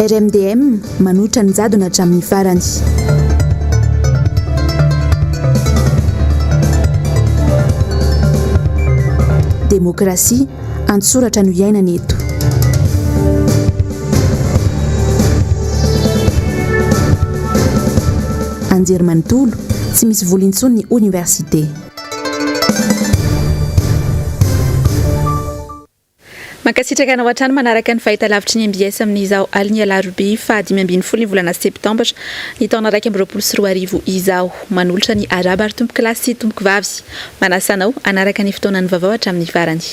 RMDM manohitra ny jadona hatramin'ny farany. Demokrasia antsoratra no iainana eto. Anjerimanontolo tsy misy volintsony ny université. Mankasitraka anao hatrany manaraka ny fahitalavitry ny MBS amin'izao aliny alarobia fa 5 ny volana septambra ny taona 2024 izao manolotra ny araba ary tomboky lahy sy tomboky vavy manasanao anaraka ny fotoanan'ny vaovao hatramin'ny farany.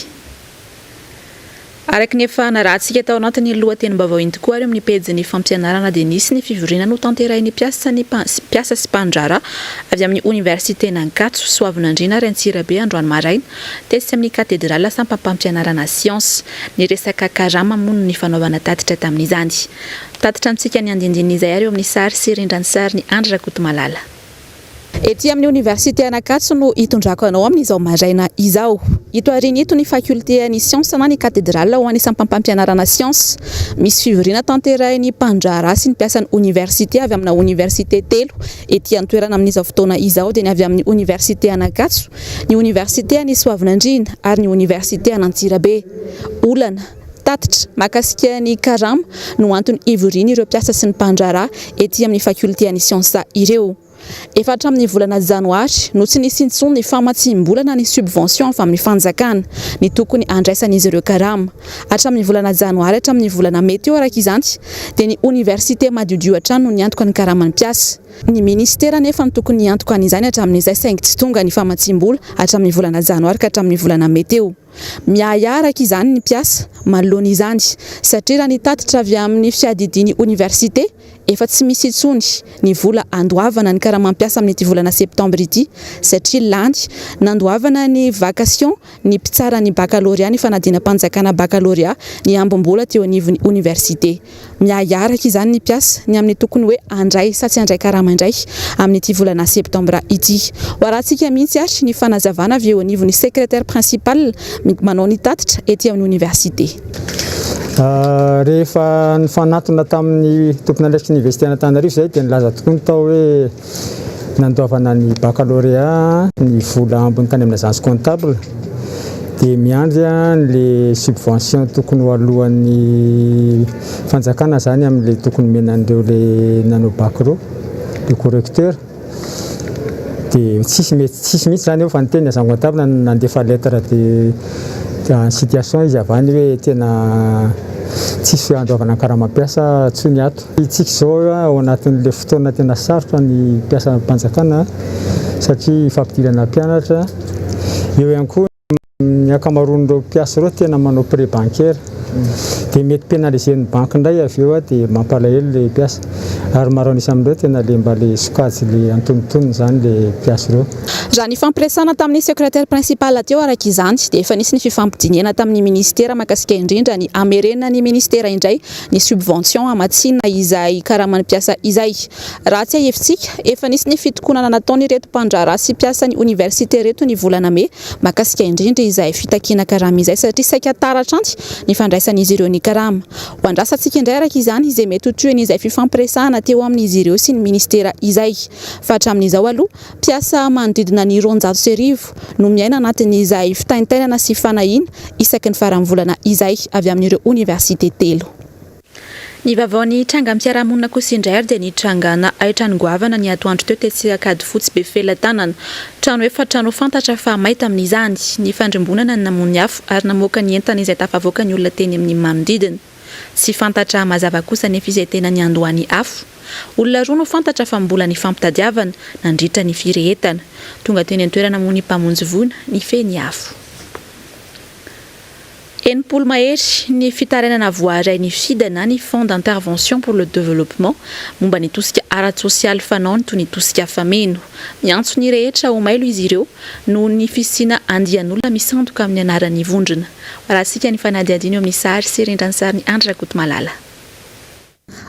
Araka ny efa narahantsika tao anatin'ny lohatenim-baovao iny tokoa ary amin'ny pejy fampianarana dia nisy ny fivoriana no tanterahin'ny mpiasa sy mpandrara avy amin'ny université n'Ankatso Soavinandriana Rentsirabe androany maraina tesy amin'ny katedrala sampam-pampianarana siansa ny resaka karama mono ny fanaovana tatitra tamin'izany. Tatitra antsika ny andindin'izay ary eo amin'ny sary sy rindran'ny sary ny Andra Kotomalala. Ety amin'ny université Ankatso no hitondrako anao amin'izao maraina izao. Ito ariny ito ny faculté ny siansa na ny katedrala ho an'ny sampam-pampianarana siansa. Misy fivoriana tanterahin'ny mpandrara sy ny mpiasan'ny université avy amina université telo ety an-toerana amin'izao fotoana izao dia ny avy amin'ny université Ankatso, ny université ny Soavinandriana ary ny université Antsirabe. Olana tatitra makasika ny karama no antony ivoriana ireo mpiasa sy ny mpandrara ety amin'ny faculté ny siansa ireo. Efa hatramin'ny volana janoary no tsy nisy intsony ny famatsim-bola ny subvention avy amin'ny fanjakana ny tokony andraisan'izy ireo karama. Hatramin'ny volana janoary hatramin'ny volana may teo araka izany dia ny université madiodio hatrany no niantoka ny karaman'ny mpiasa. Ny ministera nefa ny tokony niantoka an'izany hatramin'izay saingy tsy tonga ny famatsim-bola hatramin'ny volana janoary ka hatramin'ny volana may teo. Miayaraka izany ny mpiasa manoloana izany satria raha ny tatitra avy amin'ny fiadidiany université efa tsy misy intsony ny vola andoavana ny karaman'ny-mpiasa amin'ity volana septambra ity satria lany nandoavana ny vacation ny mpitsara ny baccalauréat ny fanadina-panjakana baccalauréat ny ambom-bola teo anivon'ny université. Miayaraka izany ny mpiasa ny amin'ny tokony hoe andray sa tsy andray karama indray amin'ity volana septambra ity. Hoarantsika mihitsy ary ny fanazavana avy eo anivon'ny secrétaire principal manao ny tatitra ety amin'ny université. Rehefa ny fanatona tamin'ny tompona andraikitry ny université Antananarivo zay dia nilaza tokoa ny tao hoe nandoavana ny baccalauréat ny vola ambony tany amin'ny agence comptable dia miandry le subvention tokony ho alohan'ny fanjakana zany amin'le tokony menan'ireo le nanao bac reo le correcteur dia tsisy mihitsy zany eo fa ny teny agence comptable nandefa lettre de situation izy avany hoe tena tsisy andoavana karamam-piasa tsony ato. Itsika zao ao anatin'le fotoana tena sarotra ny mpiasa mpanjakana satria fampidirana mpianatra. Eo ihany koa ny akamaroan'ireo mpiasa ireo tena manao pré bancaire dia mety pénalisen'ny banque indray avy eo dia mampalahelo le mpiasa ary maro anisy amin'ireo tena le mba le sokajy le antonontonony zany le mpiasa ireo. Raha ny fampiresana tamin'ny secrétaire principal teo araka izany dia efa nisy ny fifampidiniana tamin'ny ministera makasika indrindra ny amerenana ny ministera indray ny subvention amatsina izay karaman'ny mpiasa izay. Raha tsy ahefitsika efa nisy ny fitokonana nataony reto mpandrara sy mpiasa ny université reto ny volana may makasika indrindra izay fitakina karama izay satria saika taratra anty ny fandraisan'izy ireo ny karama. Ho andrasantsika indray araka izany izay mety ho toy izay fifampiresana teo amin'izy ireo sy ny ministera izay. Fa hatramin'izao aloha mpiasa manodidina ny 200,000 no miaina anatin'izay fitaintainana sy fanahina isaky ny faran'ny volana izay avy amin'ireo université telo. Ny vaovaon'ny trangam-piarahamonina kosa indray ary dia ny trangana aitrano goavana ny atoandro teo tesy akady fotsy be felatanana. Trano efa trano fantatra fa mahita amin'izany ny fandrimbonana ny namony afo ary namoaka ny entana izay tafavoaka ny olona teny amin'ny manodidina. Sy fantatra mazava kosa nefa izay tena ny andohany afo. Olona roa no fantatra fa mbola ny fampitadiavana nandritra ny firehetana. Tonga teny an-toerana moa ny mpamonjy voina ny feny afo. Enimpolo mahery ny fitarainana voaray ny FID na ny Fonds d'intervention pour le développement momba ny tosika ara-tsosialy fanaony toy ny tosika fameno. Miantso ny rehetra ho mailo izy ireo noho ny fisiana andian'olona misandoka amin'ny anaran'ny vondrona. Raha ny fanadiadiana eo amin'ny sary sy rindran'ny sary ny Andra Kotomalala.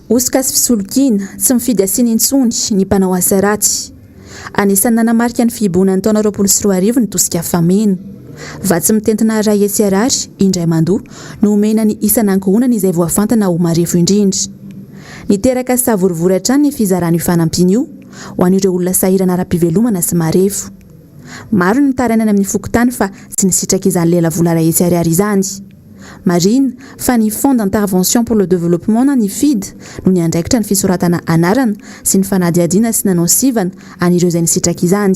Osika sy fisolokiana tsy mifidy asiana intsony ny mpanao asa ratsy. Anisan'ny nanamarika ny fiboonan'ny taona 2024 ny tosika fameno. Va tsy mitentina ray etsy arary indray mandoa no omena ny isan'ankohonana izay voafantana ho marefo indrindra. Miteraka savorivory hatrany ny fizarana io fanampiny io ho an'ireo olona sahirana ara-pivelomana sy marefo. Maro ny mitarainana amin'ny fokotany fa tsy nisitraka izany lela vola rahetsy ariary izany. Marine fa ny Fonds d'intervention pour le développement na ny FID no ny andraikitra ny fisoratana anarana sy ny fanadihadiana sy nanao sivana an'ireo izay nisitraka izany.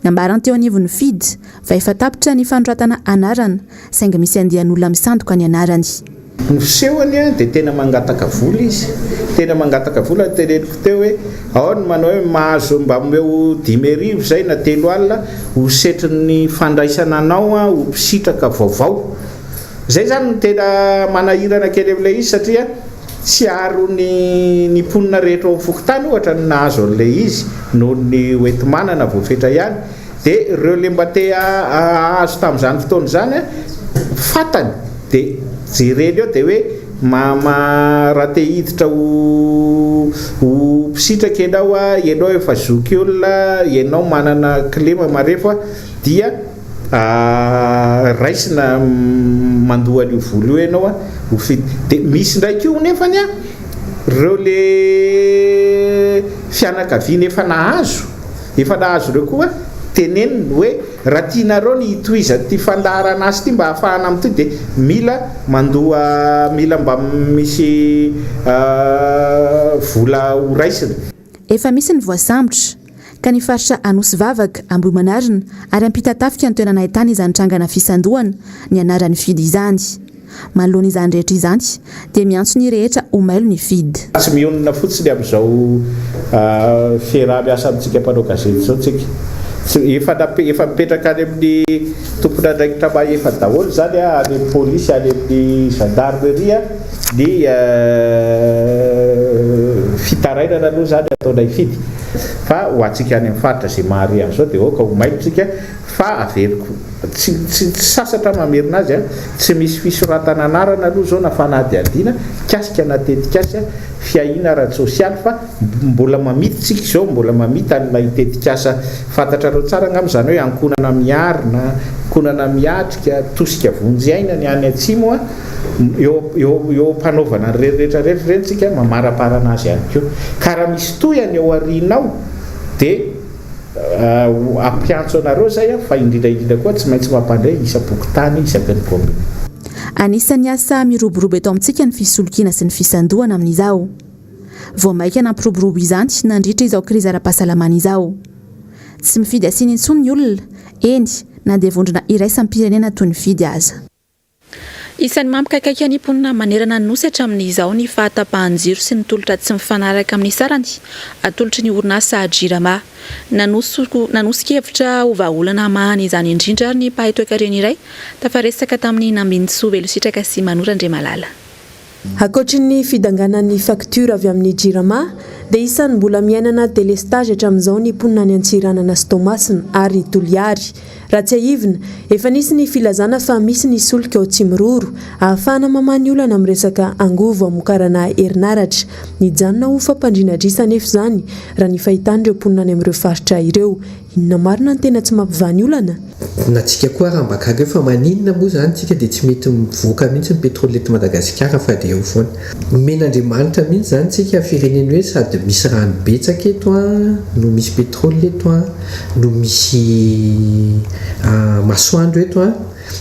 Nambarana teo anivon'ny FID fa efa tapitra ny fanoratana anarana saingy misy andian'olona misandoka ny anarany. Ny fisehony dia tena mangataka vola izy. Tena mangataka vola teneniko teo hoe ao ny manao hoe mahazo mba meo 10,000 zay na 3 alina ho setrin'ny fandraisana anao ho mpisitaka vaovao. Zay zany tena manahirana kely amin'ilay izy satria tsy aro ny ponina rehetra ao fokotany ohatra ny nahazo an'ilay izy noho ny hoentimana voafetra ihany. Dia ireo le mba te ahazo tamin'izany fotoana izany fatany dia jereny eo dia hoe raha te hiditra ho mpisitaka ianao efa zoky olona ianao manana klema marefa dia raisina mandoa an'io vola io ianao ho fity. Dia misy ndraiky io nefany ireo le fianakaviana efa nahazo ireo koa teneniny hoe raha tianareo ny hitoiza ty fandarana azy ty mba hahafahana amin'ity dia mila mba misy vola ho raisina. Efa misy ny voasambotra ka ny faritra Anosy Vavaka Ambohimanarina ary ampita-tafika ny toerana ahitana izany trangana fisandohana ny anaran'ny FID izany. Manoloana izany rehetra izany dia miantso ny rehetra ho mailo ny FID. Tsy mionona fotsiny amin'izao fiaraha miasa amintsika mpanao gazety zao tsika. Efa mipetraka any amin'ny tompon'andraikitra efa daholo zany any amin'ny polisy any amin'ny gendarmerie ny fitarainana aloha zany ataonay FID fa ho antsika any amin'ny faritra zay mahare an'izao dia oka ho mailontsika fa averiko tsy sasatra mamerina azy tsy misy fisoratana anarana aloha zao na fanadihadiana kasika natetika azy fiahina ara-tsosialy fa mbola mamiditsika izao mbola mamita ny mahitetika asa fantatrareo tsara angamba zany hoe ankonana miarina ankonana miatrika tosika vonjyaina ny any atsimo eo mpanaovana ny rehetra reny tsika mamaraparana azy ihany koa ka raha misy toyany eo arinao dia ampiantso anareo zay fa indrindraindrindra koa tsy maintsy mampandray isa-pokotany isaky ny commune. Anisan'ny asa miroborobo eto amintsika ny fisolokiana sy ny fisandohana amin'izao. Vao maika nampiroborobo izany nandritra izao krizy ara-pahasalamana izao. Tsy mifidy asiana intsony ny olona, eny na dia vondrona iraisam-pirenena toy ny FID aza. Isan'ny mampikaikaiky ny mponina manerana ny nosy hatramin'izao ny fahatapahan-jiro sy ny tolotra tsy mifanaraka amin'ny sarany atolotry ny orinasa Jirama. Nanosy-kevitra ho vahaolana mahany izany indrindra ary ny mpahay toe-karena iray tafaresaka tamin'ny Nambinitsoa Velositraka sy Manora Andriamalala. Ankoatry ny fidanganan'ny faktura avy amin'ny Jirama dia isan'ny mbola miainana telestage hatramin'izao ny mponina ny Antsiranana sy Tomasina ary Toliary. Raha tsy ahivina, efa nisy ny filazana fa misy ny solika ao Tsimiroro ahafahana mamany olana amin'ny resaka angovo amokarana herinaratra. Nijanona ho fampandrinadrisa nefa izany raha ny fahitan'ireo mponina any amin'ireo faritra ireo. Inona marina ny tena tsy mampivany olana? Na tsika koa raha mbakaka fa maninona moa zany tsika dia tsy mety mivoaka mihitsy ny pétrole eto Madagasikara fa dia eo foana. Men'Andriamanitra mihitsy zany tsika firenena hoe sady misy rano betsaka eto no misy pétrole eto no misy masoandro eto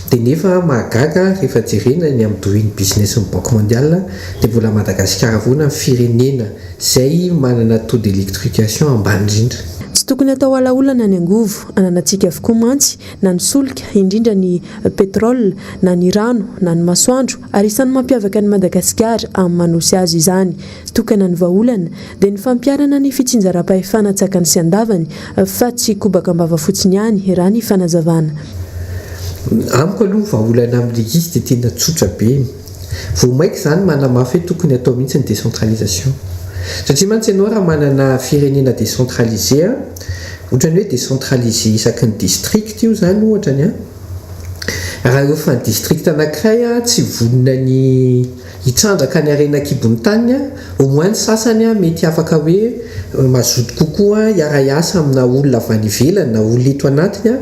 dia nefa mahagaga rehefa jerena ny amin'ny doing business ny Banque mondiale dia mbola Madagasikara voana ny firenena izay manana taux d'électrification ambany indrindra. Tsy tokony atao alaolana ny angovo, ananantsika avokoa mantsy na ny solika indrindra ny pétrole na ny rano na ny masoandro ary isan'ny mampiavaka ny Madagasikara amin'ny manosy azy izany. Tokana ny vahaolana dia ny fampiarana ny fitsinjaram-pahefana tsakany sy andavany fa tsy kobakambava fotsiny ihany raha ny fanazavana. Amiko aloha vahaolana amin'ilay izy dia tena tsotra be. Vao maika izany manamafy hoe tokony atao mihitsy ny décentralisation. Satria mantsy ianao raha manana firenena décentralisé ohatrany hoe décentralisé isaky ny district io zany ohatrany raha eo fa ny district anankiray a tsy vonina ny hitrandraka ny arena kibony tany a au moins ny sasany a mety afaka hoe mazoto kokoa iara-iasa amina olona avy any ivelany na olona eto anatiny a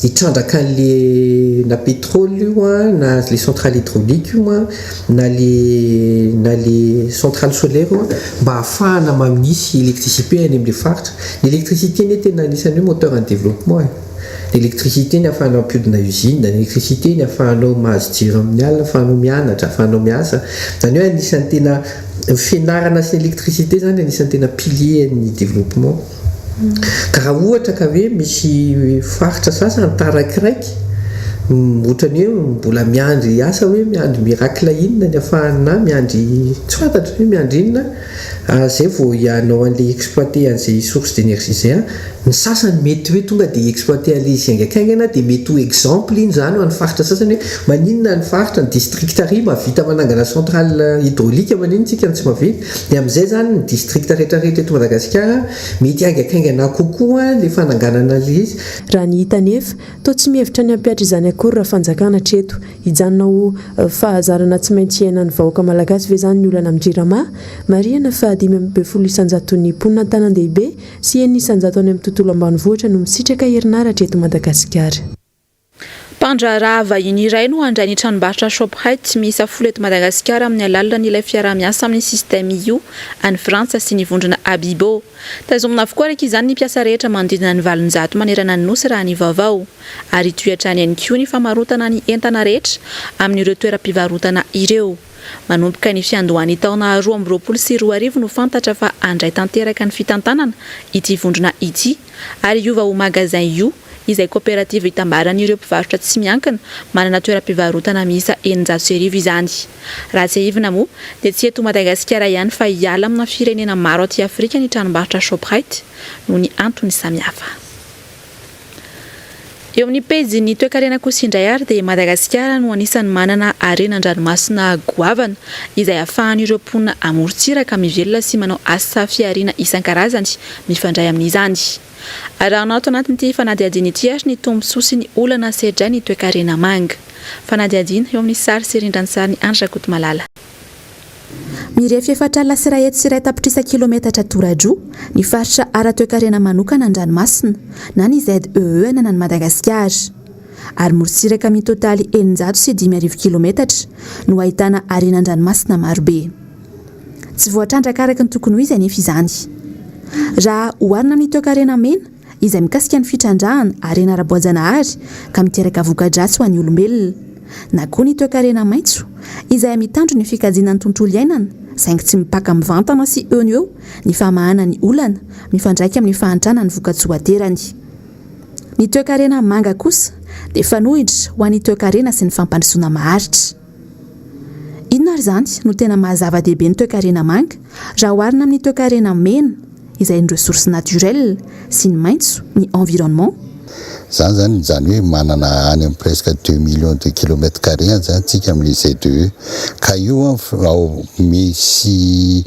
hitrandraka an'le na pétrole io a na le centrale hydraulique io a na le centrale solaire io a mba ahafahana mamisy électricité any amin'le faritra ny électricité ny tena anisan'ny hoe moteur en développement l'électricité ny ahafahanao ampiodina usine, l'électricité ny ahafahanao mahazo jiro amin'ny alina, ahafahanao mianatra, ahafahanao miasa. Zany hoe anisan'ny tena fianarana sy électricité zany anisan'ny tena pilier ny développement. Ka raha ohatra ka hoe misy faritra sasany tarakiraiky ohatrany hoe mbola miandry asa hoe miandry miracle inona ny ahafahana miandry tsy fantatra hoe miandry inona zay vao ianao an'le exploiter an'izay source d'énergie zay ny sasany mety hoe tonga dia exploiter an'le izy haingaikaingana dia mety ho exemple iny zany ho an'ny faritra sasany hoe maninona ny faritra ny district ary mavita manangana centrale hydraulique maninona tsika tsy mavita dia amin'izay zany ny district rehetrarehetra eto Madagasikara mety haingaikaingana kokoa le fananganana le izy raha ny hita nefa toa tsy mihevitra ny ampiatra izany akory raha fanjakana treto hijanonao fahazarana tsy maintsy iainan'ny vahoaka malagasy ve zany ny olana amin'ny Jirama Mariana fa 520 isanjaton'ny mponina an-tanan-dehibe sy enina isanjato any amin'ny tontolo ambanivohitra no misitraka herinaratra eto Madagasikara. Mpandraharaha vahiny iray no handray ny tranombarotra Shoprite miisa 10 eto Madagasikara amin'ny alalan'ilay fiaraha-miasa amin'ny sistema EU any Frantsa sy ny vondrona Abibo. Tazomina avokoa araka izany ny mpiasa rehetra manodidina ny valonjato manerana ny nosy raha ny vaovao ary toetrany ihany koa ny famarotana ny entana rehetra amin'ireo toeram-pivarotana ireo. Manomboka ny fiandohany taona 2024 no fantatra fa andray tanteraka ny fitantanana ity vondrona ity ary iova ho magasin io izay kooperativa hitambaran'ireo mpivarotra tsy miankina manana toeram-pivarotana miisa 900 izany. Raha tsy aivina moa dia tsy eto Madagasikara ihany fa hiala amina firenena maro aty Afrika ny tranombarotra Shoprite noho ny antony samihafa. Eo amin'ny pejy ny toe-karena kosa indray ary dia Madagasikara no anisan'ny manana arenan-dranomasina goavana izay ahafahan'ireo mponina amorontsiraka mivelona sy manao asa fiariana isan-karazany mifandray amin'izany. Arahana ato anatin'ity fanadihadiana ity ary ny tombontsoa sy ny olana sedray ny toe-karena manga. Fanadihadiana eo amin'ny sary sy rindran-tsary ny Andra Kotomalala. Mirefy efatra lasiraety sy iray tapitrisa kilometatra toradro ny faritra ara-toe-karena manokana an-dranomasina na ny ZEE ananan'i Madagasikara ary morontsiraka amin'ny totaly 705 kilometatra no ahitana arenan-dranomasina marobe. Tsy voatrandraka araka ny tokony ho izy anefa izany. Raha oharina amin'ny toe-karena mena izay mikasika ny fitrandrahana arena ara-boajanahary ka miteraka voka-dratsy ho an'ny olombelona na koa ny toe-karena maitso izay mitandro ny fikajiana ny tontolo iainana saingy tsy mipaka mivantana sy eo ny eo ny famahana ny olana mifandraika amin'ny fahantrana ny voka-tsoaterany. Ny toe-karena manga kosa dia fanohitra ho an'ny toe-karena sy ny fampandrosoana maharitra. Inona ary zany no tena mahazava-dehibe ny toe-karena manga raha oharina amin'ny toe-karena mena izay ny ressources naturelles sy ny maitso ny environnement. Zany hoe manana any amin'ny presque 2 millions de kilomètres carrés zany tsika amin'ny ZEE ka io misy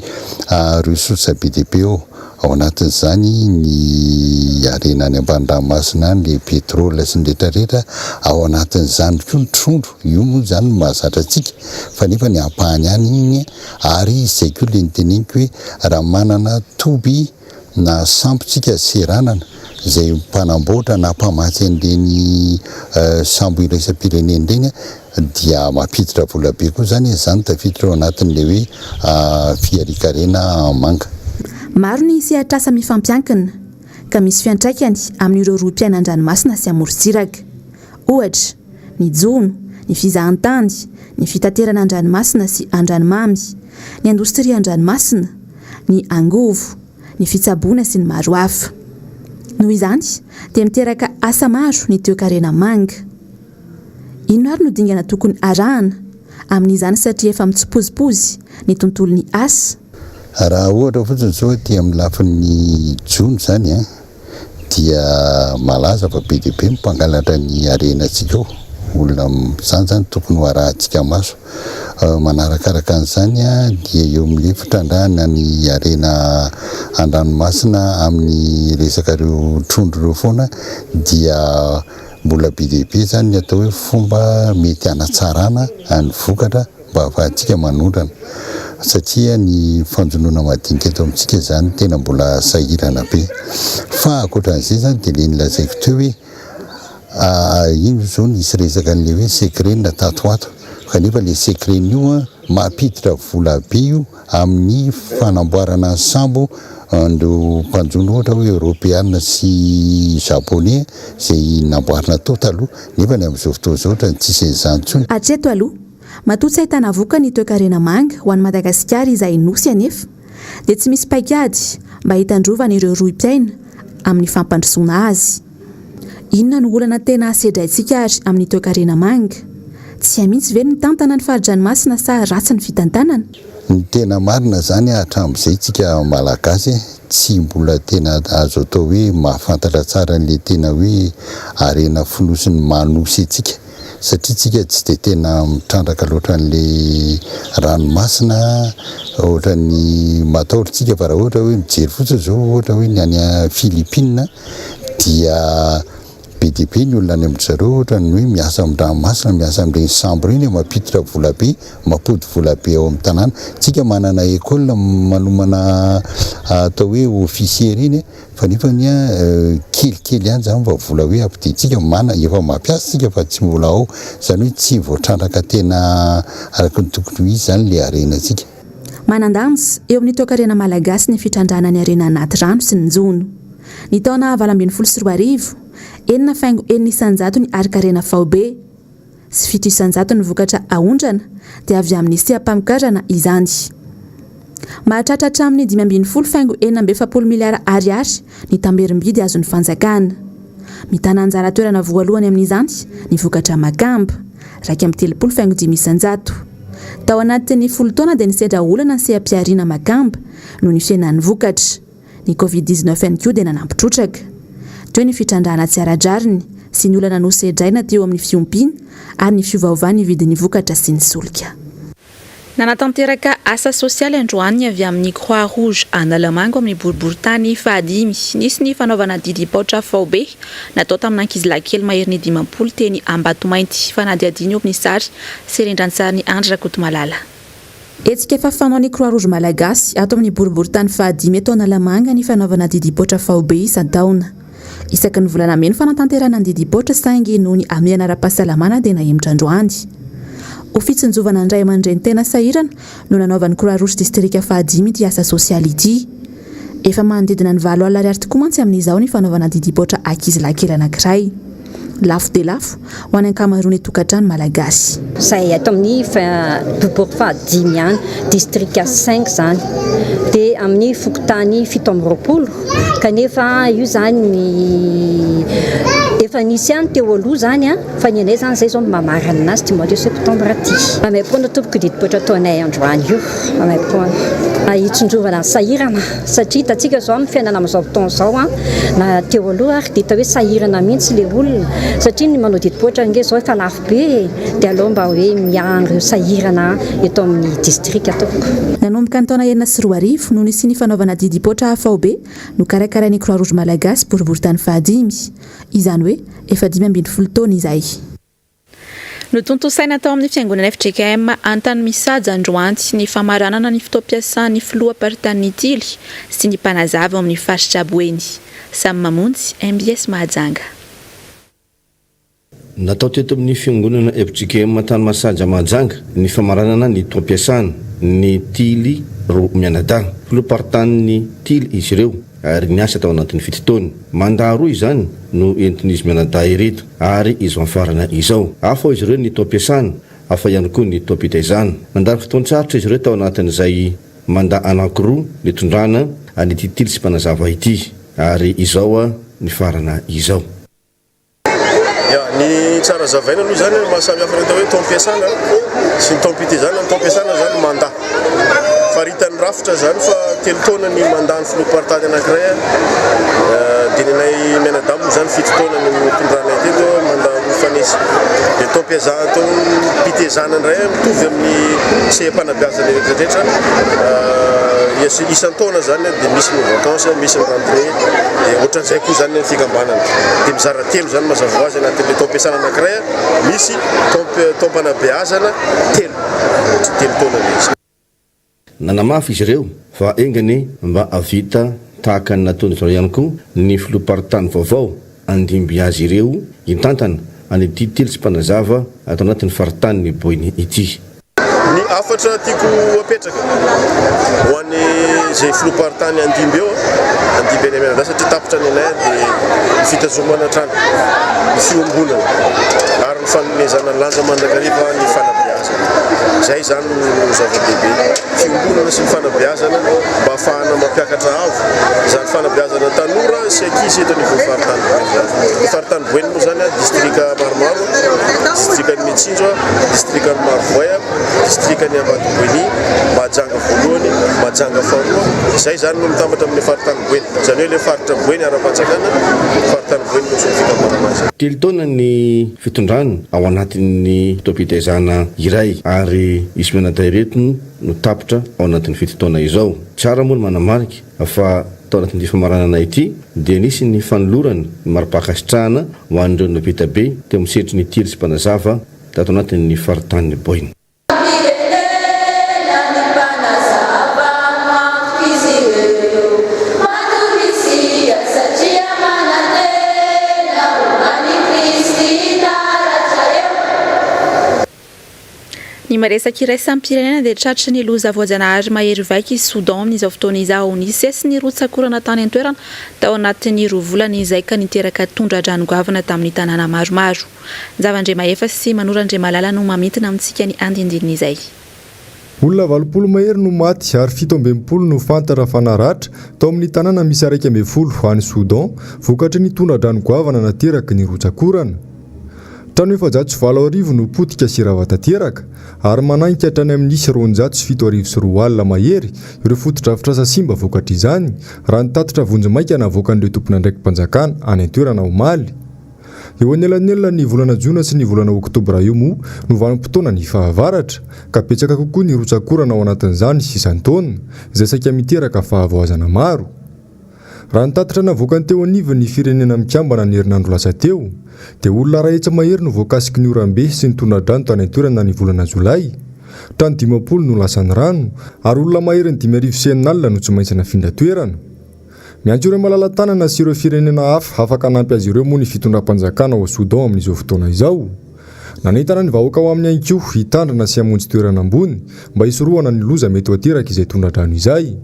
ressources BDP ao anatin'izany ny arena any ambany-ranomasina ny pétrole sy ny rehetrarehetra ao anatin'izany koa ny trondro io moa zany mahazatra antsika fa nefa ny ampahany any iny ary izay koa le niteneniko hoe raha manana toby na sambotsika seranana izay mpanamboatra na mpamatsy an'ireny sambo iraisam-pireneny ireny dia mampiditra vola be koa zany tafiditra ao anatin'le hoe fiarikarena manga. Maro ny sehatrasa mifampiankina ka misy fiantraikany amin'ireo rohim-piainan-dranomasina sy amorontsiraka. Ohatra, ny jono, ny fizahan-tany, ny fitaterana an-dranomasina sy an-dranomamy, ny indostria an-dranomasina, ny angovo, ny fitsaboana sy ny maro hafa. Noho izany dia miteraka asa maro ny toe-karena manga. Ino ary no dingana tokony arahana amin'izany satria efa mitsipozipozy ny tontolon'ny asa. Raha ohatra fotsiny zao dia amin'ny lafin'ny jono zany dia malaza fa be dia be mpangalatra ny arenantsika ao. Olona zany tokony ho arahantsika maso. Manarakaraka an'izany dia eo amin'ny fitrandrahana ny arena an-dranomasina amin'ny resaka ireo trondro ireo foana dia mbola be dia be zany ny atao hoe fomba mety hanatsarana any vokatra mba ahafahantsika manondrana satria ny fanjonoana madinika eto amintsika zany tena mbola sahirana be fa ankoatran'izay zany dia le nilazaiko teo hoe ino zao nisy resaka an'le hoe secret natatoato kanefa le secret io mampiditra vola be io amin'ny fanamboarana sambo andro mpanjono ohatra hoe européenne sy japonais zay namboarina tao taloha nefa ny amin'izao fotoana izao ohatra ny tsisy an'izany intsony. Hatreto aloha matoa ahitana voka ny toe-karena manga ho an'i Madagasikara izay nosy anefa dia tsy misy paikady mba hitandrovana ireo rohim-piaina amin'ny fampandrosoana azy. Inona no olana tena asedraintsika ary amin'ny toe-karena manga? Tsy mihitsy ve ny tantana ny fari-dranomasina sa ratsy ny fitantanana? Ny tena marina zany hatramin'izay tsika malagasy tsy mbola tena azo atao hoe mahafantatra tsara n'le tena hoe arena fonosiny manosy antsika satria tsika tsy dia tena mitrandraka loatra n'le ranomasina ohatra ny matahotritsika fa raha ohatra hoe mijery fotsiny zao ohatra hoe ny any Philippines dia be dia be ny olona any amin'ny zareo ohatra ny hoe miasa amin'ny ranomasina miasa amin'ireny sambo ireny mampiditra vola be mampody vola be ao amin'ny tanàna. Tsika manana école manomana atao hoe officier ireny fa nefany kelikely ihany zany mba vola hoe ampidintsika efa mampiasa tsika fa tsy mbola ao zany hoe tsy voatrandraka tena araka ny tokony ho izy zany le arenantsika. Manan-danja eo amin'ny toe-karena malagasy ny fitrandrana ny arena anaty rano sy ny jono. Ny taona 2024 enina faingo enina isanjato ny ari-karena faobe sy 7 isanjato ny vokatra ahondrana dia avy amin'ny seha-pamokarana izany. Mahatratra hatramin'ny 510 faingo 470 miliara ariary ny tamberim-bidy azon'ny fanjakana. Mitana anjara toerana voalohany amin'izany ny vokatra makamba 230 faingo 5 isanjato. Tao anatin'ny 10 taona dia nisedra olana ny seha-piariana makamba noho ny fiainan'ny vokatra. Ny Covid-19 ihany koa dia nanampitrotraka. Toy ny fitrandrana tsy ara-draviny sy ny olana nosedraina teo amin'ny fiompiana ary ny fiovaovan'ny vidin'ny vokatra sy ny solika. Nanatanteraka asa sosialy androany avy amin'ny Croix Rouge Analamanga amin'ny boriboritany fahadimy. Nisy ny fanaovana didy baotra faobe natao tamin'ny ankizilahikely mahery ny 50 teny Ambatomainty fanadihadiny eo amin'ny sary Serendrantsary Andry Rakotomalala. Etsika efa fanao ny Croix Rouge Malagasy ato amin'ny boriboritany fahadimy eto Analamanga ny fanaovana didy baotra faobe isan-taona. Isaky ny volana meno fanatanterana ny didy baotra saingy noho ny amiana ara-pahasalamana dia nahemitra androany. Ho fitsinjovana indray aman-dreny tena sahirana no nanaovan'ny Croix Rouge distrika fahadimy ity asa sosialy ity. Efa manodidina ny 7 alina ariary tokoa mantsy amin'izao ny fanaovana didy baotra ankizilahikely anankiray. Lafo dia lafo ho any ankamaroany tokantrano malagasy. Zay ato amin'ny boribory fahadimy ihany distrika 5 zany dia amin'ny fokotany 720 kanefa io zany efa nisy ihany teo aloha zany fa ny anay zany zay zao mamarana anazy ty mois de septembre aty. Amay-poana tompoko didy baotra ataonay androany io amay-poana hitsinjovana sahirana satria hitantsika zao amin'ny fiainana amin'izao fotoana zao na teo aloha ary dia hita hoe sahirana mihitsy le olona satria ny manao didy baotra nge zao efa lafo be dia aloha mba hoe miandry sahirana eto amin'ny distrika ataoko. Nanomboka ny taona 2024 no nisy ny fanaovana didy baotra faobe no karakarain'ny Croix Rouge Malagasy boriboritany fahadimy. Izany hoe efa 5 taona izay. No tontosaina tao amin'ny fiangonana FJKM Antany Misaja androany ny famaranana ny fitoam-piasan'ny filoam-paritany tily sy ny mpanazava amin'ny faritra Boeny. Samy mamonjy MBS Mahajanga. Natao teto amin'ny fiangonana FJKM Antany Misaja Mahajanga ny famaranana ny fitoam-piasana ny tily ro mianadahy filoam-paritany tily izy ireo ary niasa tao anatin'ny 7 taona. Mandaro izany no entin'izy mianadahy ireto ary izo farana izao. Hafa izy ireo ny toam-piasana, hafa ihany koa ny toam-pitaizana. Mandaro fotoan-tsarotra izy ireo tao anatin'izay mandat anankiroa ny tondrana an'ity tily sy mpanazava ity ary izao ny farana izao. Ny tsara zavaina aloha zany mahasamy hafa atao hoe toam-piasana sy ny toam-pitaizana. Ny toam-piasana zany mandat faritany rafitra zany fa 3 taona ny mandat ny filoam-paritany anankiray dinanay mianadahy zany 7 taona ny tondranay teto mandat fafana izy dia taom-piazahana mpitezanana iray mitovy amin'ny seham-panabeazana rehetrarehetra isan-taona zany dia misy ny vacances misy ny rentrée dia ohatran'izay koa zany ny fikambanana dia mizara telo zany mazava ho azy anatin'ilay taom-piasana anankiray misy taom-panabeazana telo taona izy. Nanamafy izy ireo fa engany mba avita tahaka ny nataony izao ihany koa ny filoparitany vaovao andimby azy ireo intantana any ity telo sy mpanazava atao anatin'ny faritany Boiny ity. Ny afatra tiako apetraka ho an'ny izay filoparitany andimby eo andimby any amianada satria tapitra ny anay dia ny fitazomana trano ny fiombonana ary ny fanomezana lanja mandrakariva ny fanabeazana izay zany no zava-dehibe fiombonana sy ny fanabeazana mba ahafahana mampiakatra avo izany fanabeazana tanora sy ankizy eto anivon'ny faritany Boiny. Ny faritany Boiny moa zany distrika maromaro distrikany Metsinjo distrikany Marivoia distrikany Ambatoboiny Mahajanga voalohany Mahajanga faharoa izay zany no mitambatra amin'ny faritany Boiny zany hoe ilay faritra Boiny ara-patsakana faritany Boiny no sy fikambanana azy. Telo taona ny fitondrany ao anatin'ny taom-pitezana iray ary isy menada ireto no tapitra ao anatin'ny fito taona izao. Tsara moa ny manamarika fa tao anatin'ity famaranana ity dia nisy ny fanolorana ny mari-pakasitrahana ho an'ireo nampita be teo amin'ny sehatry ny tily sy mpanazava tato anatin'ny faritany Boiny. Ny maresaka iraisam-pirenena dia tratry ny loza voajanahary mahery vaika i Soudan amin'izao fotoana izao nisy sy nirotsakorana tany an-toerana tao anatin'ny roa volana izay ka niteraka tondra-dranogoavana tamin'ny tanàna maromaro. Zavandre Mahefa sy Manora Malala no mamintina amintsika ny andindinina izay. Olona 20 mahery no maty ary 17 no fantatra fa naratra tao amin'ny tanàna misy 110 any Soudan vokatry ny tondra-dranogoavana nateraka ny rotsakorana. Trano efa 140 no potika sy rava-tanteraka ary manaiky hatrany amin'ny 174 alina mahery ireo fotodrafitrasa simba vokatra izany raha ny tatitra vonjimaika navoakan'ireo tompon'andraiki-mpanjakana any an-toerana omaly. Eo anelanelana ny volana Jona sy ny volana Oktobra io moa no vanim-potoana ny fahavaratra ka betsaka kokoa ny rotsakorana ao anatin'izany sy isan-taona izay saika miteraka fahavoazana maro. Raha ny tatitra navoakany teo anivon'ny firenena mikambana ny herinandro lasa teo dia olona rahetsa mahery no voakasiky ny orambe sy ny tondra-drano tany an-toerana ny volana Jolay. Trano 50 no lasan'ny rano ary olona mahery ny 5,900 no tsy maintsy nafindra toerana. Miantso ireo malala-tanana sy ireo firenena hafa afaka hanampy azy ireo moa ny fitondram-panjakana ao Soudan amin'izao fotoana izao. Nanentana ny vahoaka ao amin'ny ankoho hitandrana sy hamonjy toerana ambony mba hisorohana ny loza mety ho ateraka izay tondra-drano izay.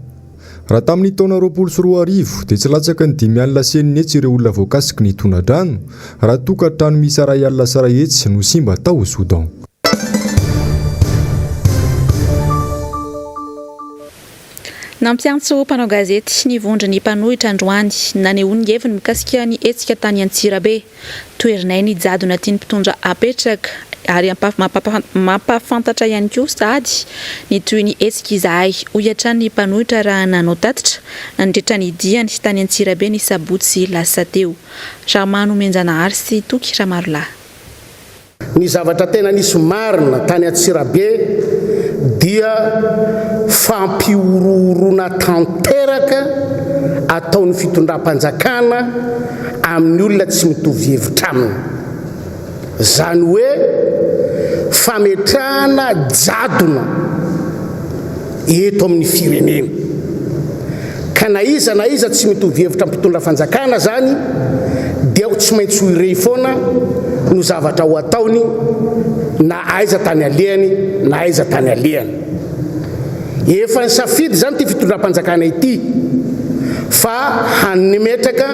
Raha tamin'ny taona 2020 dia tsy latsaka ny 5 alina senina etsy ireo olona voakasiky ny tondra-drano raha tokantrano misy 2 alina saray etsy no simba tao Soudan. Nampiantso mpanao gazety ny vondry ny mpanohitra androany nanehoany heviny mikasika ny hetsika tany Antsirabe. Toerinay ny jadona tiany mpitondra apetraka ary mampafantatra ihany koa sady ny toy ny hetsika izahay ohatra ny mpanohitra raha nanao tatitra nandritra ny diany tany Antsirabe ny sabotsy lasa teo. Ramano Menjanahary sy Toky Ramarolahy. Ny zavatra tena nisy marina tany Antsirabe dia fampiororona tanteraka ataon'ny fitondram-panjakana amin'ny olona tsy mitovy hevitra aminy. Zany hoe fametrahana jadona eto amin'ny firenena. Ka na iza tsy mitovy hevitra amin'ny mpitondra-panjakana zany dia tsy maintsy ho irey foana no zavatra ho ataony na aiza tany alehany na aiza tany alehany. Efa ny safidy zany ty fitondram-panjakana ity fa hanimetraka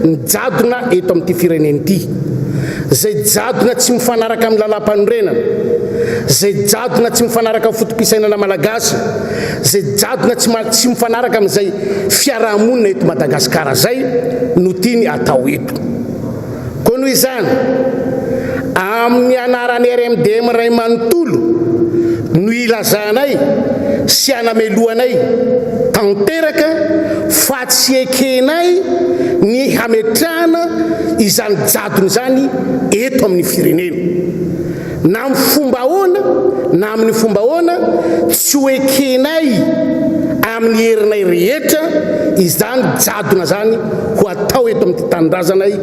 ny jadona eto amin'ity firenena ity. Zay jadona tsy mifanaraka amin'ny lalam-panorenana, zay jadona tsy mifanaraka amin'ny fotom-pisainana malagasy, zay jadona tsy mifanaraka amin'izay fiarahamonina eto Madagasikara zay no tiany atao eto. Koa noho izany amin'ny anaran'ny RMDM ray manontolo no ilazanay sy anameloanay tanteraka fa tsy ekenay ny hametrahana izany jadony zany eto amin'ny firenena na amin'ny fomba ahoana na amin'ny fomba ahoana tsy ho ekenay amin'ny herinay rehetra izany jadona zany ho atao eto amin'ny tanindrazanay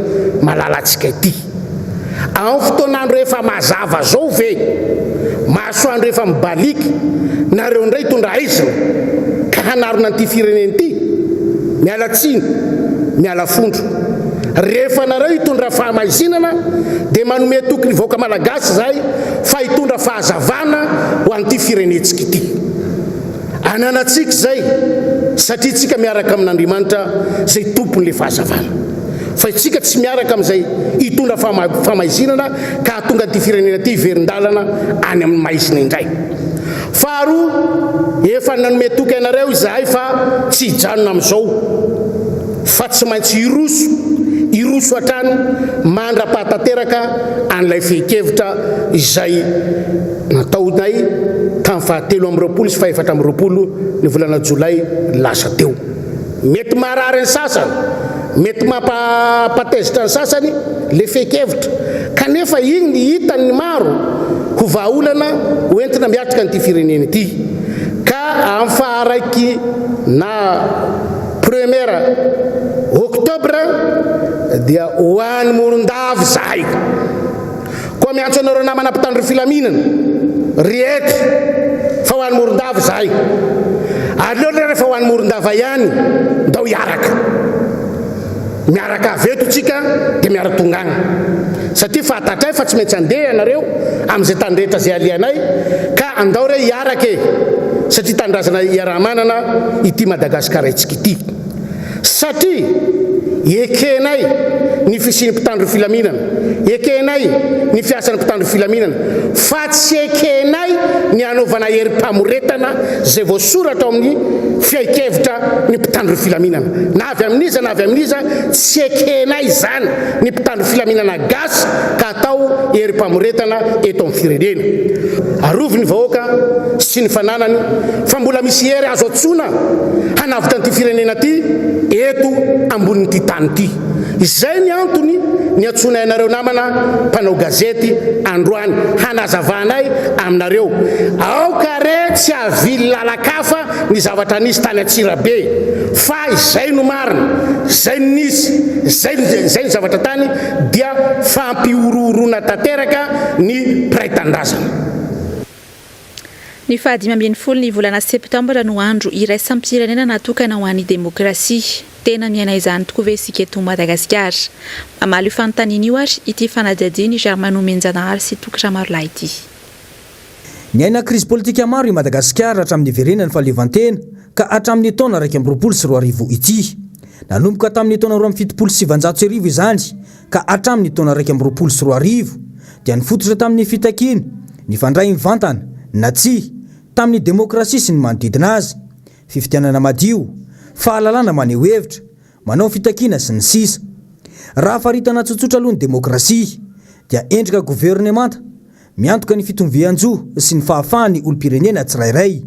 malalatsika ity amin'ny fotoanandro rehefa mazava zao ve masoandro rehefa mibalika nareo ndray tondra aizina ka hanarona an'ity firenena ity miala tsiny miala fondro rehefa nareo hitondra fahamasinana dia manome tokony vaoaka malagasy zahay fa hitondra fahazavana ho an'ity firenentsika ity ananatsika zay satria tsika miaraka amin'Andriamanitra zay tompon'le fahazavana fa itsika tsy miaraka amin'izay hitondra fahamasinana ka tonga ty firenena ity hiverin-dalana any amin'ny maizina indray faharoa efa nanome toky anareo izahay fa tsy hijanona amin'izao fa tsy maintsy iroso hatrany mandra-pahatateraka an'ilay fehi-kevitra izay nataonay tamin'ny fahatelo amby roapolo sy faefatra amby roapolo ny volana jolay lasa teo mety marary ny sasany mety mampatezitra ny sasany le fehi-kevitra kanefa igny ny hitan'ny maro ho vahaolana hoentina miatrika n'ity firenena ity ka amin'ny faharaiky na 1er oktobra dia ho an'ny morondavy zahay koa miantso anareo namana mpitandro filaminana rehetra fa ho an'ny morondavy zahay aleo rehefa ho an'ny morondava ihany ndao hiaraka miaraka aveto tsika dia miara-tongagna satria fahatatray fa tsy maintsy andeha ianareo amin'izay tandrehetra zay alianay ka andao re hiaraka e satria tandrazana iaraha-manana ity Madagasikara itsika ity satria ekenay ny fisian'ny mpitandro filaminana ekenay ny fiasan'ny mpitandro filaminana fa tsy ekenay ny anaovana herim-pamoretana zay voasoratra ao amin'ny fiaikevitra ny mpitandro filaminana na avy amin'iza na avy amin'iza tsy ekenay zany ny mpitandro filaminana gasy ka atao herim-pamoretana eto amin'ny firenena arovy ny vahoaka sy ny fananany fa mbola misy hery azo atsona hanavitra an'ity firenena ity eto ambonin'ity tany ity izay ny antony ny atsona ianareo namana mpanao gazety androany hanazavanay aminareo aoka re tsy avily lalakafa ny zavatra nisy tany Antsirabe fa izay no marina zay nisy zay ny zavatra tany dia fampioroorona tanteraka ny piraitan-drazana. Ny fahadimy ambin'ny folo ny volana septambra no andro iraisam-pirenena natokana ho an'ny demokrasia tena miaina izany tokoa ve isika eto Madagasikara mamaly io fanontaniana io ary ity fanadihadiana Germano Menjanahary sy Tokotry Marolahy ity. Niaina krizy politika maro i Madagasikara hatramin'ny iverenany fahalevantena ka hatramin'ny taona 2024 ity nanomboka tamin'ny taona 2017 izany ka hatramin'ny taona 2024 dia nifototra tamin'ny fitakiana ny fandray mivantana na tsy tamin'ny demokrasia sy ny manodidina azy fifidianana madio fahalalana maneho hevitra manao fitakiana sy ny sisa raha faritana tsotsotra aloha ny demokrasia dia endrika gouvernemanta miantoka ny fitomvian-jo sy ny fahafahany olom-pirenena tsirairay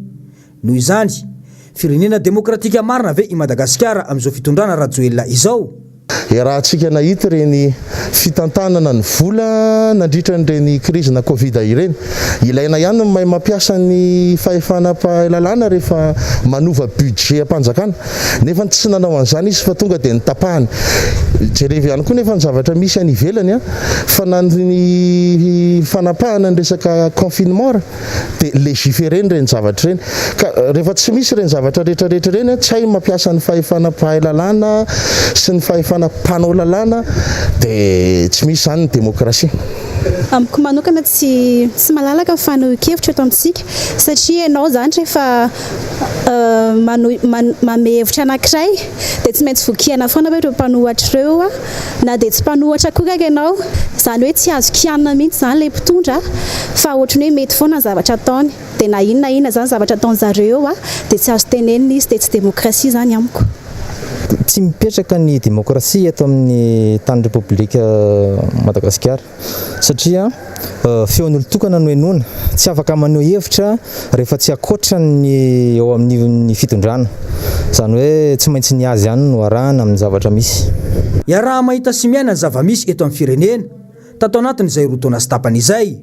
noho izany firenena demokratika marina ve i Madagasikara amin'izao fitondrana Rajoelina izao raha antsika nahita reny fitantanana ny vola nandritra n'ireny krizina Covid ireny ilaina ihany mahay mampiasa ny fahefanam-pahalalana rehefa manova budget am-panjakana nefa tsy nanao an'izany izy fa tonga dia nitapahany jerevy ihany koa nefa ny zavatra misy any ivelany fa ny fanapahana ny resaka confinement dia légiférer reny zavatra reny ka rehefa tsy misy reny zavatra rehetrarehetra reny tsy hay mampiasa ny fahefanam-pahalalana sy ny mpanao lalàna dia tsy misy zany ny demokrasia. Amiko manokana tsy malalaka fanohan-kevitra eto amintsika satria ianao zany rehefa manome hevitra anankiray dia tsy maintsy vokiana foana hoe ireo mpanohatra ireo na dia tsy mpanohatra koa ianao zany hoe tsy azo kianina mihitsy zany ilay mpitondra fa ohatrany hoe mety foana ny zavatra ataony dia na inona zany zavatra ataon'zareo dia tsy azo tenenina izy dia tsy demokrasia zany amiko. tsy mipetraka ny demokrasia eto amin'ny tany repoblika Madagasikara satria feon'olon-tokana no enona tsy afaka maneho hevitra rehefa tsy akoatra ny eo amin'ny fitondrana, zany hoe tsy maintsy ny azy ihany no arahana amin'ny zavatra misy. Iaraha mahita sy miaina ny zava-misy eto amin'ny firenena tato anatin'izay roataona sy tapany izay,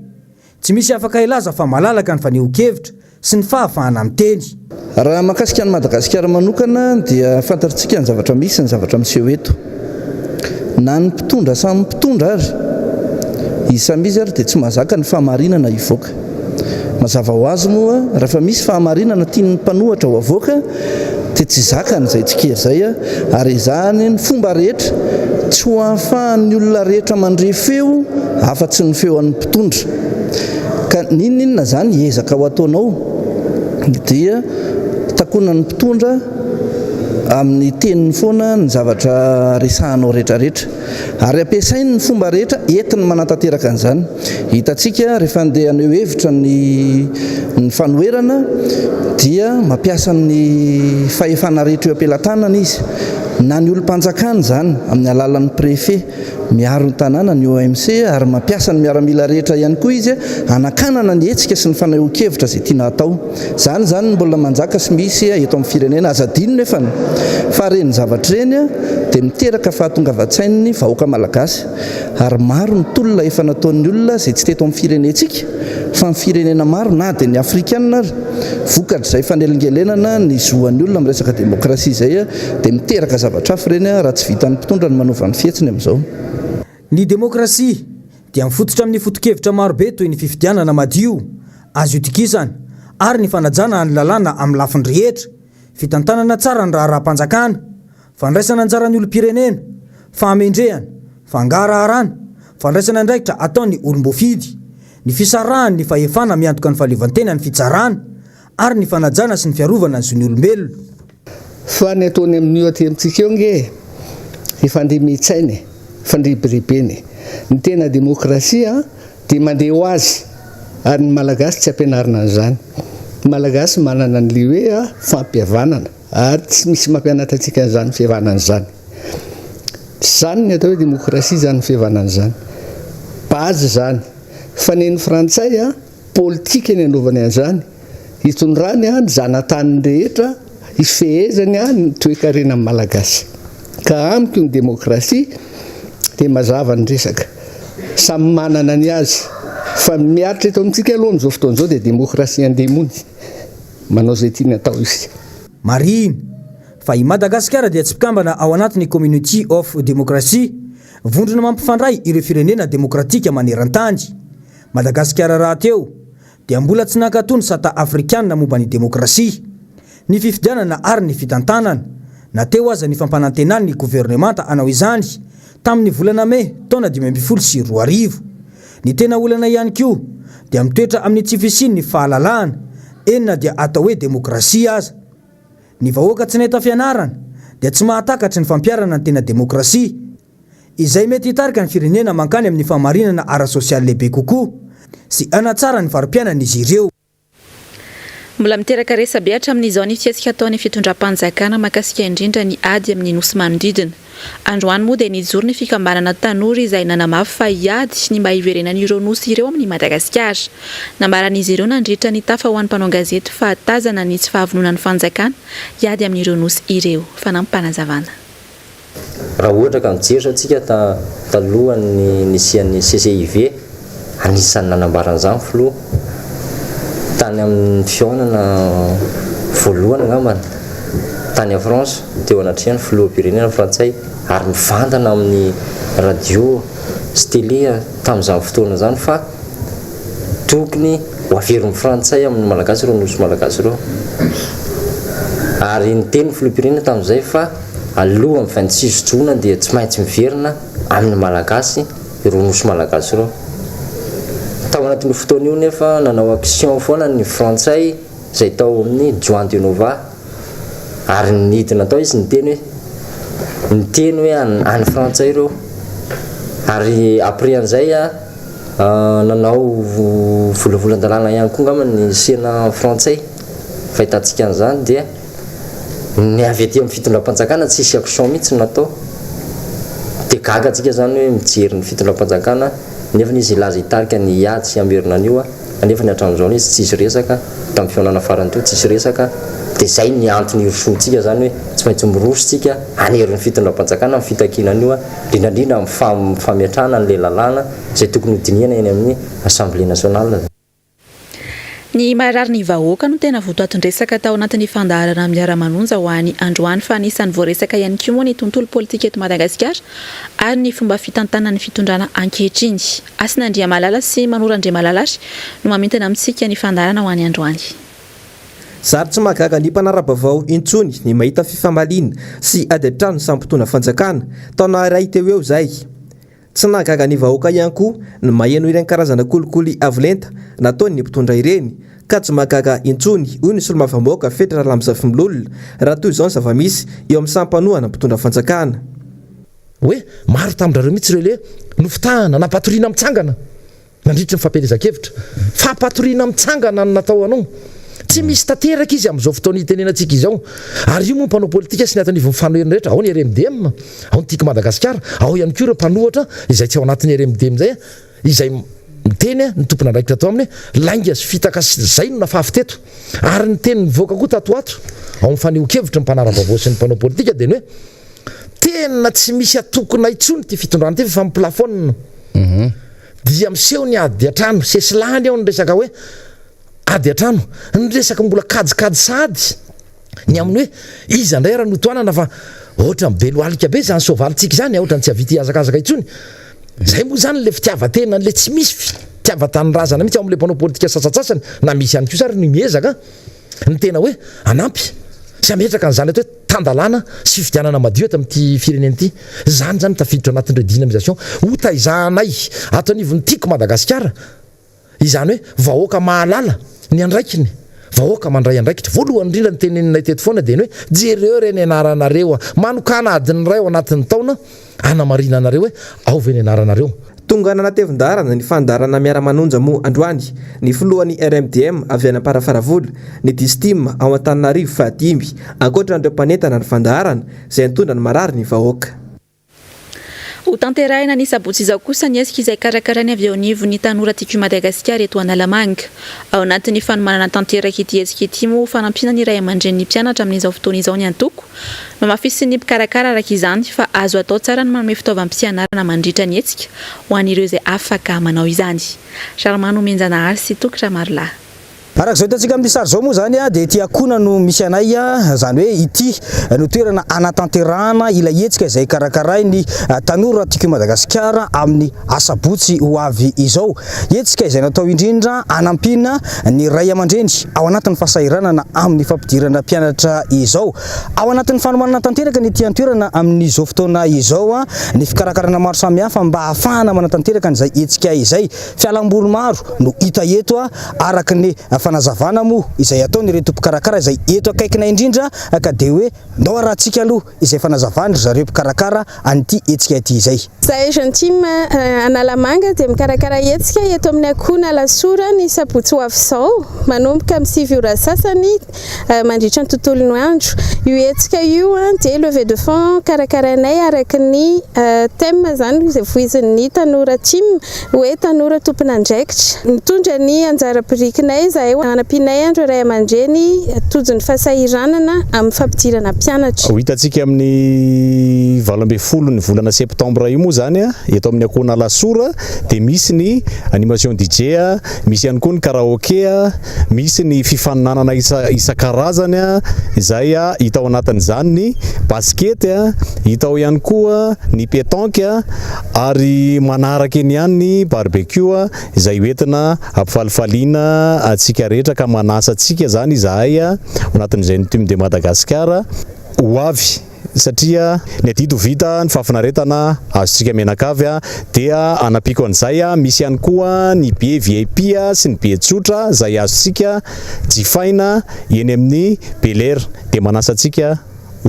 tsy misy afaka ilaza fa malalaka ny faneho-kevitra sy ny fahafahana amin'ny teny. Raha mahakasika ny Madagasikara manokana dia fantatritsika ny zavatra misy, ny zavatra miseho eto. Na ny mpitondra samy mpitondra ary, izy samy izy ary dia tsy mahazaka ny fahamarinana hivoaka. Mazava ho azy moa, rehefa misy fahamarinana tian'ny mpanohatra ho avoaka, dia tsy zakany izay tsika izay, ary izany ny fomba rehetra tsy ho ahafahan'ny olona rehetra mandre feo afa-tsy ny feo an'ny mpitondra. Ka ninona zany ezaka ho ataonao dia takonan'ny mpitondra amin'ny teniny foana ny zavatra resahanao rehetrarehetra, ary ampiasainy ny fomba rehetra entiny manatanteraka an'izany. Hitantsika rehefa andeha aneo hevitra ny fanoherana dia mampiasa ny fahefana rehetra eo am-pelantanana izy, na ny olom-panjakana zany amin'ny alalan'ny préfet miaro ny tanàna ny OMC, ary mampiasa ny miaramila rehetra ihany koa izy anakanana ny hetsika sy ny fanahoan-kevitra izay tiana atao. Zany mbola manjaka sy misy eto amin'ny firenena, azadino nefa fa reny zavatra reny dia miteraka fahatongavan-tsain'ny vahoaka malagasy, ary maro ny tolona efa nataon'ny olona izay tsy teto amin'ny firenentsika fa ny firenena maro na dia ny afrikanina ary vokatra izay fanelingelenana ny zoan'ny olona amin'ny resaka demokrasia izay dia miteraka zavatra hafa reny raha tsy vitan'ny mpitondra ny manova ny fihetsiny amin'izao. Ny demokrasia dia mifototra amin'ny foto-kevitra marobe toy ny fifidianana madio, azo itikisana ary ny fanajana ny lalàna amin'ny lafiny rehetra, fitantanana tsara ny raharaham-panjakana, fandraisana anjaran'ny olom-pirenena, fahamendrehana, fangaraharana, fandraisana andraikitra ataon'ny olom-bofidy, ny fisarahany ny fahefana miantoka ny fahaleovantena ny fitsarana ary ny fanajana sy ny fiarovana ny zon'ny olombelona. Fa ny ataony amin'ny aty-amintsika eo nge ifandre-mitsainy fandribiribeny ny tena demokrasia dia mandeha ho azy, ary ny malagasy tsy ampianarina an'izany. Ny malagasy manana ny hoe fampihavanana, ary tsy misy mampianatra antsika an'izany fihavanana izany. Zany ny atao hoe demokrasia zany fihavanana izany, bazy zany. Fa ny frantsay politika ny anaovany an'izany, hitondrany ny zanatany rehetra ifehezany ny toe-karena amin'ny malagasy. Ka amiko ny demokrasia dia mazava ny resaka, samy manana ny azy, fa miaritra eto amintsika aloha amin'izao fotoan'izao dia demokrasia andemony, manao izay tiany atao izy. Marina fa i Madagasikara dia tsy mpikambana ao anatin'ny Community of Democracy, vondrona mampifandray ireo firenena demokratika maneran-tany. Madagasikara raha teo dia mbola tsy nankatony sata afrikanina momba ny demokrasia, ny fifidianana ary ny fitantanana, na teo aza ny fampanantenany ny gouvernemanta anao izany tamin'ny volana Mey taona 2024. Ny tena olana ihany koa dia mitoetra amin'ny tsy fisiany ny fahalalahana, enina dia atao hoe demokrasia aza. Ny vahoaka tsy nahita fianarana dia tsy mahatakatry ny fampiarana ny tena demokrasia, izay mety hitarika ny firenena mankany amin'ny fahamarinana ara-sosialy lehibe kokoa sy anatsara ny varim-piainana izy ireo. Mbola miteraka resabe hatramin'izao ny fietsika ataon'ny fitondram-panjakana mahakasika indrindra ny ady amin'ny nosy manodidina. Androany moa dia nijoro ny fikambanana tanora izay nanamafy fa hiady ny mba hiverenan'ireo nosy ireo amin'ny Madagasikara. Nambaran'izy ireo nandritra ny tafa ho an'ny mpanao gazety fa tazana ny tsy fahavononan'ny fanjakana hiady amin'ireo nosy ireo. Fanampanazavana. Raha ohatra ka mijery atsika talohan'ny nisian'ny CCIV anisan'ny nanambaran'izany filoha tany amin'ny fihaonana voalohany angambany tany a France teo anatrehany filoham-pirenena frantsay, ary mivantana amin'ny radio sy télé tamin'izany fotoana zany fa tokony ho averin'ny frantsay amin'ny malagasy ireo nosy malagasy ireo, ary niteny filoham-pirenena tamin'izay fa aloha amin'ny 26 jona dia tsy maintsy miverina amin'ny malagasy ireo nosy malagasy ireo. Tao anatin'ny fotoana io nefa nanao action foana ny frantsay izay tao amin'ny Juin de Nova, ary nidina tao izy niteny hoe any frantsay ireo, ary après an'izay nanao volavolan-dalàna ihany koa ngamba ny sena frantsay fa hitantsika an'izany dia ny avy aty amin'ny fitondram-panjakana tsy isy action mihitsy natao dia gaga atsika zany hoe mijery ny fitondram-panjakana nefa izy ilaza hitarika ny ady sy amerina an'io nefa ny hatramin'izao izy tsisy resaka tamin'ny fionana farany teo tsisy resaka dia zay ny antony irosoantsika zany hoe tsy maintsy mirosontsika anery ny fitondram-panjakana amin'ny fitakinana io indrindrindrindra amin'ny famiatrana n'le lalàna zay tokony hodiniana eny amin'ny assemblée nationale. Ny marary ny vahoaka no tena votoatin-dresaka tao anatin'ny fandaharana miara-manonja ho an'ny Androany fa anisan'ny voaresaka ihany koa moa ny tontolo politika eto Madagasikara ary ny fomba fitantanana ny fitondrana ankehitriny. Asin'Andriamalala sy Manorandriamalala no mamintana amintsika ny fandaharana ho an'ny Androany. Zary tsy mahagaga ny mpanara-bavao intsony ny mahita fifamaliana sy ady an-trano sampitona fanjakana taona iray teo eo zay. Tsy nahagaga ny vahoaka ihany koa ny maheno ireny karazana kolikoly avolenta nataony ny mpitondra ireny ka tsy mahagaga intsony hoy ny solomavam-bahoaka Fetra Lamzafimlolona raha toy izao ny zava-misy eo amin'ny sampanoana mpitondra fanjakana. Hoe maro tamin'ireo mihitsy ireo le nofitahana nampatoriana mitsangana nandritra ny fampielezan-kevitra fampatoriana mitsangana no natao anao tsy misy tanteraka izy amin'izao fotoana itenenantsika izao ary io moa mpanao politika sy ny atanivon'ny fanoherana rehetra ao ny RMDM ao ny Tika Madagasikara ao ihany koa ireo mpanohatra izay tsy ao anatin'ny RMDM zay izay miteny ny tompona andraikitra atao aminy lainga sy fitaka zay no nafafy teto ary ny teny nivoaka koa tato ato ao mifaneho-kevitra ny mpanara-bavao sy ny mpanao politika dia ny hoe tena tsy misy atokona itsony ty fitondrana ty fa miplafonna dia miseho ny ady an-trano sesilany ao ny resaka hoe ady an-trano ny resaka mbola kajikajy sady ny amin'ny hoe izy andray raha notoanana fa ohatra mibeloalika be zany sovalitsika zany ohatra ny tsy havity hazakazaka itsony zay moa zany le fitiavatena le tsy misy fitiavatanrazana mihitsy ao amin'le mpanao politika sasatsasany na misy ihany koa sary ny miezaka ny tena hoe anampy sy ametraka an'izany atao hoe tandalana sy fidianana madio eto amin'ity firenena ity zany zany tafiditra anatin'ireo dynamisation ho taizahanay ato anivon'ny Tika Madagasikara izany hoe vahoaka mahalala ny andraikiny vahoaka mandray andraikitra voalohany indrindra ny teneninay teto foana dia ny hoe jereo reny anaranareo manokana adiny ray ao anatin'ny taona anamarina anareo hoe ao ve ny anaranareo. Tonga nanatevin-darana ny fandaharana miara-manonja moa androany ny filohan'ny RMDM avy any Amparafaravola ny Distim ao Antananarivo fahadimy ankoatran'ireo mpanentana ny fandaharana izay nitondra ny marary ny vahoaka. Ho tanterahina ny sabotsy izao kosa ny esika izay karakarainy avy ao anivon'ny tanora tiako Madagasikara eto Analamanga. Ao anatin'ny fanomanana tanteraka ity esika ity moa fanampiana ny ray aman-dren'ny mpianatra amin'izao fotoana izao ny antoko no mafisy ny mpikarakara araka izany fa azo atao tsara ny manome fitaovam-pianarana mandritra ny etsika ho an'ireo izay afaka manao izany. Charmano Menjanahary sy Tokatra Marla. Arak'izao hitantsika amin'ny sary zao moa zany dia ity akona no misy anay zany hoe ity no toerana anatanterahana ilay etsika izay karakaray ny tanora tiako Madagasikara amin'ny asabotsy ho avy izao. Etsika izay natao indrindra anampina ny ray aman-dreny ao anatin'ny fahasahiranana amin'ny fampidirana mpianatra izao. Ao anatin'ny fanomanana tanteraka ny ity toerana amin'izao fotoana izao ny fikarakarana maro samihafa mba ahafahana manatanteraka n'izay etsika izay. Fialamboly maro no hita eto araka ny fanazavana moa izay ataony ireto mpikarakara izay eto akaikina indrindra ka dia hoe ndao arahantsika aloha izay fanazavana zareo mpikarakara an'ity etsika ity izay. Zahay Gentime Analamanga dia mikarakara etsika eto amin'ny akona lasora ny sabotsy ho avy izao manomboka amin'ny 6 ora sasany mandritra ny tontolon'ny andro. Io etsika io dia levée de fond karakaranay araka ny thème zany izay voizin'ny tanora time hoe tanora tompon'andraikitra. Mitondra ny anjara birikinay zahay anampinay andro ray aman-dreny tojony fahasahiranana amin'ny fampidirana mpianatra. Hitantsika amin'ny 20 ny volana septambra io moa zany eto amin'ny akona lasora dia misy ny animation DJ, misy ihany koa ny karaoké, misy ny fifaninanana isan-karazany izay hita ao anatin'izany ny basket, hita ao ihany koa ny pétanque ary manaraka eny ihany ny barbecue izay hoentina ampifalifaliana atsika rehetra ka manasa atsika zany izahay anatin'izay ny Team de Madagasikara ho avy satria ny adito vita ny fafinaretana azotsika menakavy dia anapiko an'izay misy ihany koa ny be VIP sy ny be tsotra izay azotsika jifaina eny amin'ny Bel Air dia manasa atsika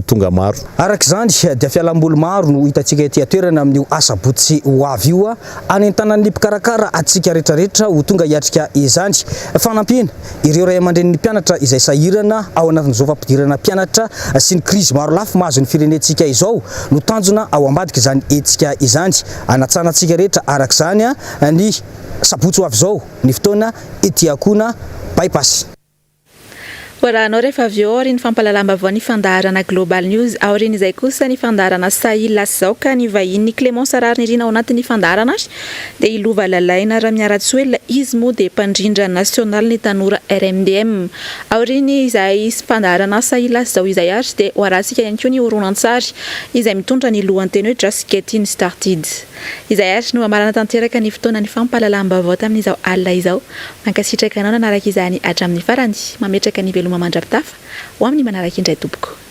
tonga maro arak'izany dia fialam-boly maro no hitantsika ety atoerana amin'io asa botsy ho avy io anentanan'ny mpikarakara atsika rehetrarehetra ho tonga hiatrika izany fanampiana ireo ray aman-dren'ny mpianatra izay sahirana ao anatin'izao fampidirana mpianatra sy ny krizy maro lafo mahazo ny firenentsika izao no tanjona ao ambadika izany etsika izany anatsanantsika rehetra arak'izany ny sabotsy ho avy izao ny fotoana ety akona bypass. Warahanao rehefa avy eo ary ny fampalalambavao ny fandaharana Global News aoriana izay kosa ny fandaharana Sahila zao ka ny vahiny Clémence Rarnirina ao anatin'ny fandaharana dia ilova lalaina raha miaratsoela izy moa dia mpandrindra nasional ny tanora RMDM aoriana izay fandaharana Sahila zao izay ary dia hoaratsika ihany koa ny horonan-tsary izay mitondra ny lohanteny hoe Just Getting Started izay ary no amarana tanteraka ny fotoana ny fampalalambavao tamin'izao alina izao mankasitraka anao nanaraka izany hatramin'ny farany mametraka ny veloma mandrapitafa ho amin'ny manaraka indray tompoko.